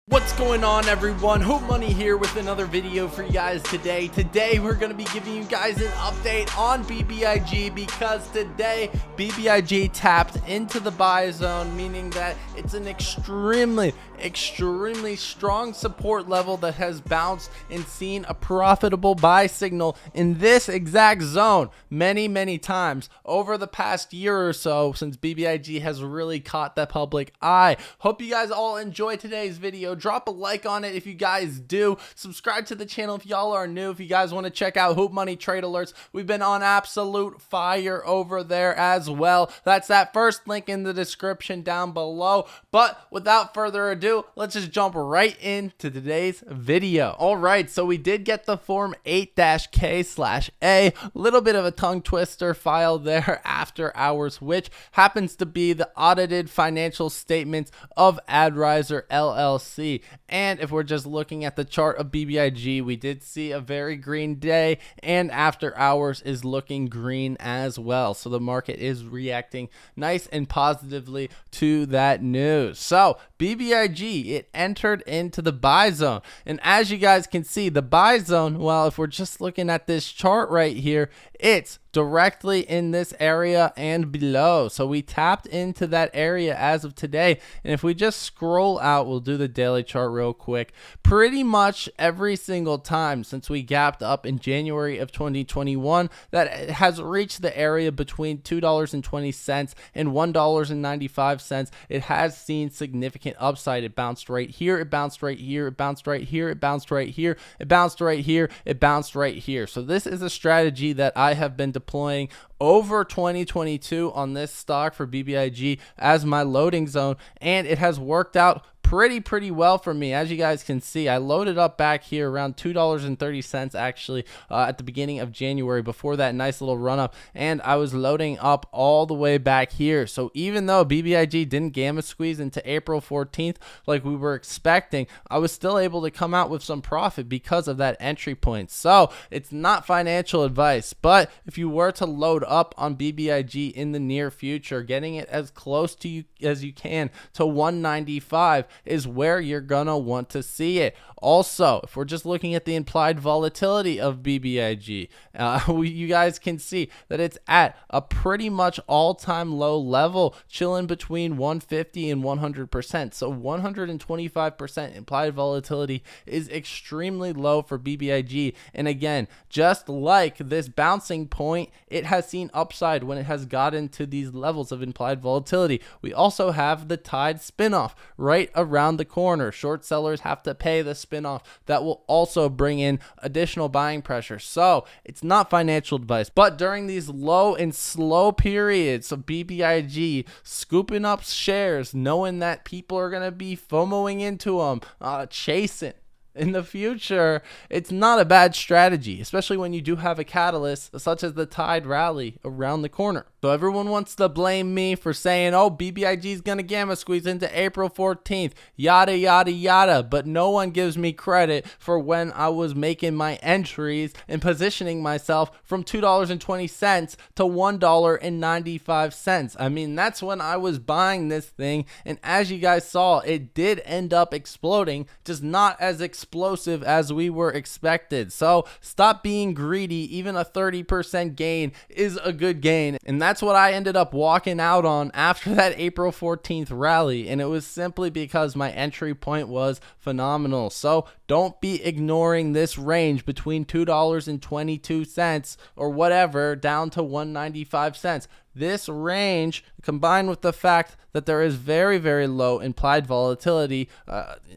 What's going on, everyone? Hootmoney here with another video for you guys today. Today we're going to be giving you guys an update on BBIG because today BBIG tapped into the buy zone, meaning that it's an extremely strong support level that has bounced and seen a profitable buy signal in this exact zone many times over the past year or so since BBIG has really caught the public eye. Hope you guys all enjoy today's video. Drop a like on it if you guys do. Subscribe to the channel if y'all are new. If you guys want to check out Hootmoney trade alerts, we've been on absolute fire over there as well. That's that first link in the description down below. But without further ado, let's just jump right into today's video. All right, so we did get the form 8-K/A, little bit of a tongue twister file there after hours, which happens to be the audited financial statements of Adriser LLC. And if we're just looking at the chart of BBIG, we did see a very green day, and after hours is looking green as well. So the market is reacting nice and positively to that news. So BBIG, it entered into the buy zone, and as you guys can see, the buy zone, well, if we're just looking at this chart right here, it's directly in this area and below. So we tapped into that area as of today, and if we just scroll out, we'll do the daily chart real quick. Pretty much every single time since we gapped up in January of 2021, that has reached the area between $2.20 and $1.95. It has seen significant upside. It bounced right here, it bounced right here, it bounced right here, it bounced right here, it bounced right here, it bounced right here. So this is a strategy that I have been deploying over 2022 on this stock for BBIG as my loading zone, and it has worked out pretty well for me. As you guys can see, I loaded up back here around $2.30 actually at the beginning of January before that nice little run up, and I was loading up all the way back here. So even though BBIG didn't gamma squeeze into April 14th like we were expecting, I was still able to come out with some profit because of that entry point. So it's not financial advice, but if you were to load up on BBIG in the near future, getting it as close to you as you can to 195 is where you're gonna want to see it. Also, if we're just looking at the implied volatility of BBIG, you guys can see that it's at a pretty much all-time low level, chilling between 150 and 100%. So 125% implied volatility is extremely low for BBIG. And again, just like this bouncing point, it has seen upside when it has gotten to these levels of implied volatility. We also have the tyde spinoff right around the corner. Short sellers have to pay the spinoff. That will also bring in additional buying pressure. So it's not financial advice, but during these low and slow periods of BBIG, scooping up shares, knowing that people are going to be FOMOing into them, chasing in the future, it's not a bad strategy, especially when you do have a catalyst such as the tyde rally around the corner. So everyone wants to blame me for saying, oh, BBIG is going to gamma squeeze into April 14th, yada, but no one gives me credit for when I was making my entries and positioning myself from $2.20 to $1.95. I mean, that's when I was buying this thing, and as you guys saw, it did end up exploding, just not as explosive as we were expected. So stop being greedy. Even a 30% gain is a good gain, and that's what I ended up walking out on after that April 14th rally, and it was simply because my entry point was phenomenal. So don't be ignoring this range between $2.22 or whatever down to 195 cents. This range, combined with the fact that there is very low implied volatility,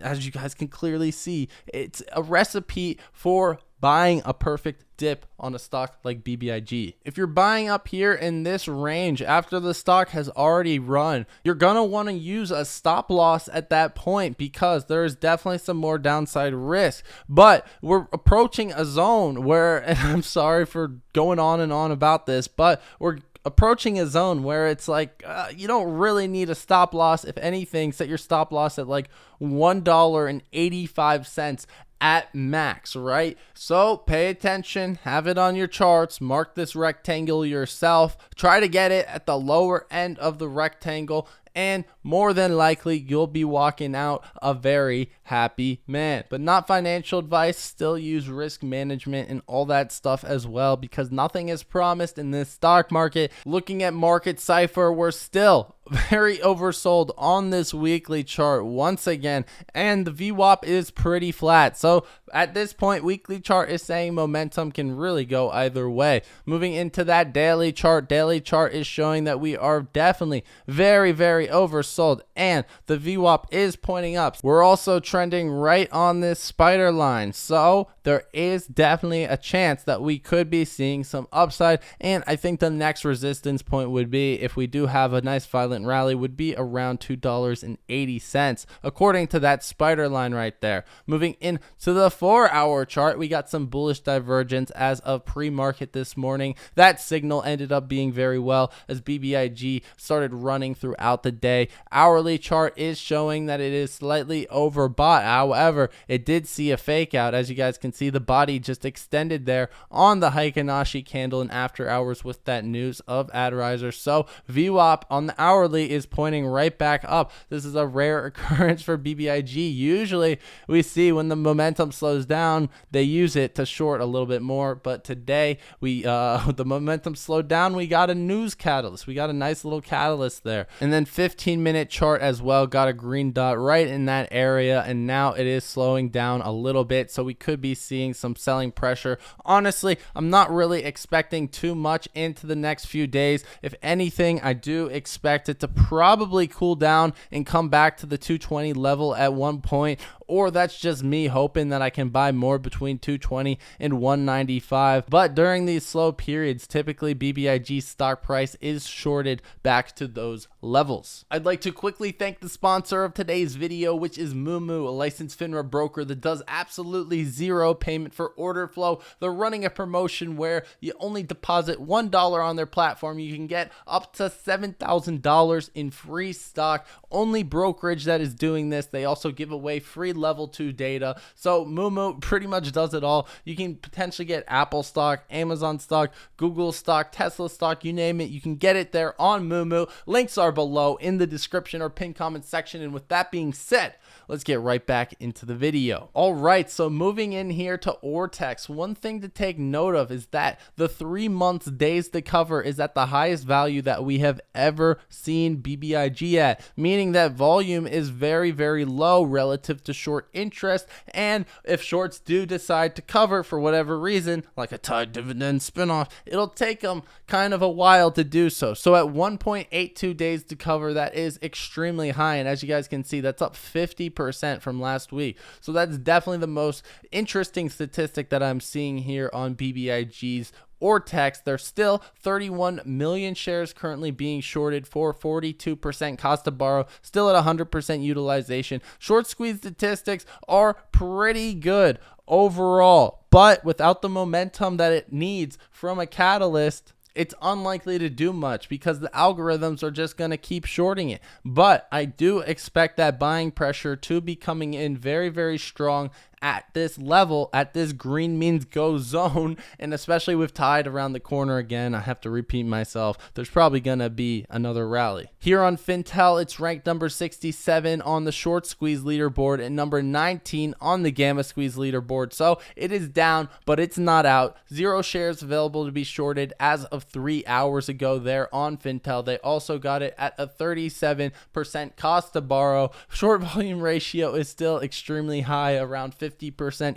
as you guys can clearly see, it's a recipe for buying a perfect dip on a stock like BBIG. If you're buying up here in this range after the stock has already run, you're gonna want to use a stop loss at that point because there is definitely some more downside risk. But we're approaching a zone where, and I'm sorry for going on and on about this, but we're approaching a zone where it's like you don't really need a stop loss. If anything, set your stop loss at like $1.85 at max, right? So pay attention, have it on your charts, mark this rectangle yourself, try to get it at the lower end of the rectangle, and more than likely you'll be walking out a very happy man. But not financial advice. Still use risk management and all that stuff as well, because nothing is promised in this stock market. Looking at market Cipher, we're still very oversold on this weekly chart once again, and the VWAP is pretty flat. So at this point, weekly chart is saying momentum can really go either way. Moving into that daily chart is showing that we are definitely very oversold, and the VWAP is pointing up. We're also trending right on this spider line, so there is definitely a chance that we could be seeing some upside. And I think the next resistance point would be, if we do have a nice violent rally, would be around $2.80 according to that spider line right there. Moving into the 4-hour chart, we got some bullish divergence as of pre-market this morning. That signal ended up being very well as BBIG started running throughout the day. Hourly chart is showing that it is slightly overbought. However, it did see a fake out. As you guys can see, the body just extended there on the Heikin-Ashi candle in after hours with that news of ad riser. So VWAP on the hourly is pointing right back up. This is a rare occurrence for BBIG. Usually we see when the momentum slows down, they use it to short a little bit more, but today the momentum slowed down. We got a news catalyst. We got a nice little catalyst there. And then 15-minute chart as well got a green dot right in that area, and now it is slowing down a little bit, so we could be seeing some selling pressure. Honestly, I'm not really expecting too much into the next few days. If anything, I do expect it to probably cool down and come back to the 220 level at one point, or that's just me hoping that I can buy more between 220 and 195. But during these slow periods, typically BBIG stock price is shorted back to those levels. I'd like to quickly thank the sponsor of today's video, which is Moomoo, a licensed FINRA broker that does absolutely zero payment for order flow. They're running a promotion where you only deposit $1 on their platform. You can get up to $7,000 in free stock. Only brokerage that is doing this. They also give away free level 2 data. So Moomoo pretty much does it all. You can potentially get Apple stock, Amazon stock, Google stock, Tesla stock, you name it. You can get it there on Moomoo. Links are below in the description or pinned comment section. And with that being said, let's get right back into the video. All right, so moving in here to Ortex, one thing to take note of is that the 3 months days to cover is at the highest value that we have ever seen BBIG at, meaning that volume is very low relative to short interest. And if shorts do decide to cover for whatever reason, like a tyde dividend spinoff, it'll take them kind of a while to do so. So at 1.82 days to cover, that is extremely high, and as you guys can see, that's up 50% from last week. So that's definitely the most interesting statistic that I'm seeing here on BBIG's Ortex. There's still 31 million shares currently being shorted for 42% cost to borrow, still at 100% utilization. Short squeeze statistics are pretty good overall, but without the momentum that it needs from a catalyst, it's unlikely to do much because the algorithms are just going to keep shorting it. But I do expect that buying pressure to be coming in very strong at this level, at this green means go zone, and especially with Tyde around the corner again, I have to repeat myself, there's probably gonna be another rally. Here on Fintel, it's ranked number 67 on the short squeeze leaderboard and number 19 on the gamma squeeze leaderboard. So it is down, but it's not out. 0 shares available to be shorted as of 3 hours ago there on Fintel. They also got it at a 37% cost to borrow. Short volume ratio is still extremely high, around 50%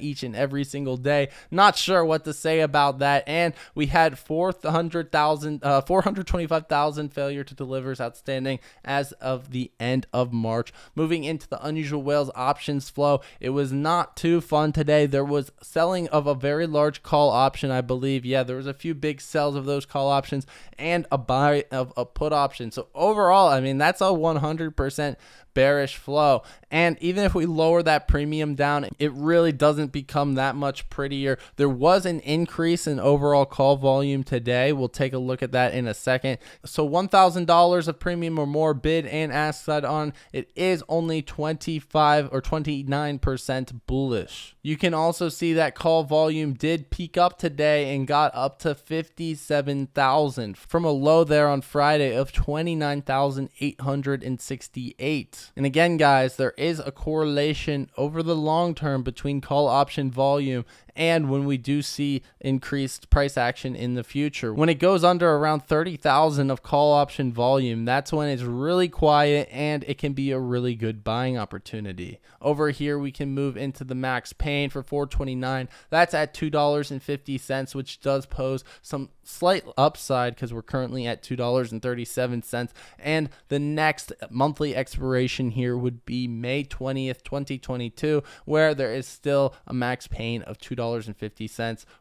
each and every single day. Not sure what to say about that. And we had 425,000 failure to delivers outstanding as of the end of March. Moving into the unusual whales options flow, it was not too fun today. There was selling of a very large call option, I believe. Yeah, there was a few big sells of those call options and a buy of a put option. So overall, I mean, that's a 100% bearish flow. And even if we lower that premium down, it really doesn't become that much prettier. There was an increase in overall call volume today. We'll take a look at that in a second. So $1,000 of premium or more bid and ask side on. It is only 25 or 29% bullish. You can also see that call volume did peak up today and got up to 57,000 from a low there on Friday of 29,868. And again, guys, there is a correlation over the long term between call option volume and when we do see increased price action in the future. When it goes under around 30,000 of call option volume, that's when it's really quiet and it can be a really good buying opportunity. Over here, we can move into the max pain for 429. That's at $2.50, which does pose some slight upside because we're currently at $2.37. And the next monthly expiration here would be May 20th, 2022, where there is still a max pain of $2.50,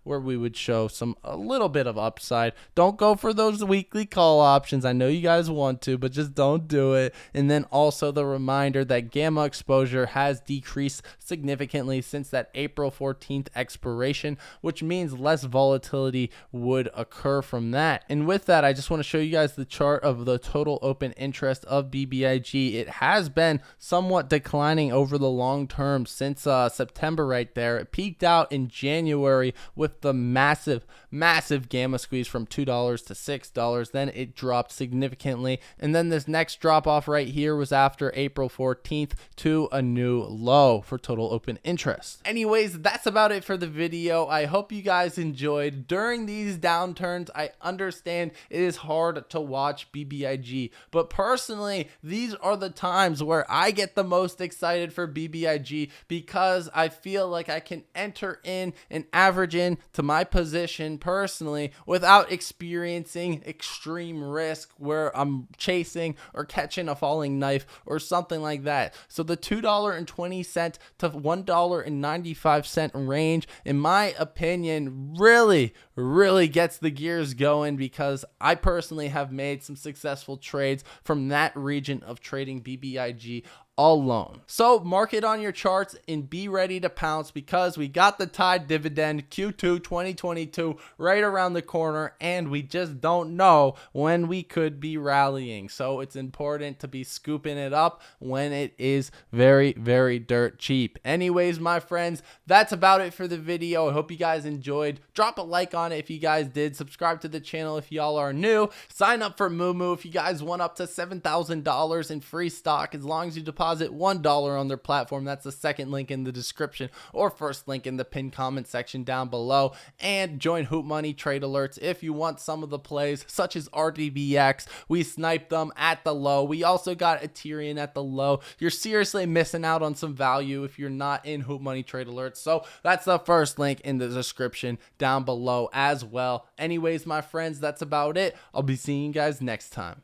where we would show a little bit of upside. Don't go for those weekly call options. I know you guys want to, but just don't do it. And then also the reminder that gamma exposure has decreased significantly since that April 14th expiration, which means less volatility would occur from that. And with that, I just want to show you guys the chart of the total open interest of BBIG. It has been somewhat declining over the long term since September right there. It peaked out in January with the massive gamma squeeze from $2 to $6. Then it dropped significantly. And then this next drop off right here was after April 14th to a new low for total open interest. Anyways, that's about it for the video. I hope you guys enjoyed. During these downturns, I understand it is hard to watch BBIG, but personally, these are the times where I get the most excited for BBIG because I feel like I can enter in and average in to my position personally without experiencing extreme risk where I'm chasing or catching a falling knife or something like that. So the $2.20 to $1.95 range, in my opinion, really gets the gears going because I personally have made some successful trades from that region of trading BBIG alone. So mark it on your charts and be ready to pounce because we got the tyde dividend Q2 2022 right around the corner and we just don't know when we could be rallying. So it's important to be scooping it up when it is very dirt cheap. Anyways, my friends, that's about it for the video. I hope you guys enjoyed. Drop a like on it if you guys did. Subscribe to the channel if y'all are new. Sign up for Moomoo if you guys want up to $7,000 in free stock as long as you deposit $1 on their platform. That's the second link in the description or first link in the pinned comment section down below. And join Hootmoney trade alerts if you want some of the plays such as RDBX. We sniped them at the low. We also got Ethereum at the low. You're seriously missing out on some value if you're not in Hootmoney trade alerts. So that's the first link in the description down below as well. Anyways, my friends, that's about it. I'll be seeing you guys next time.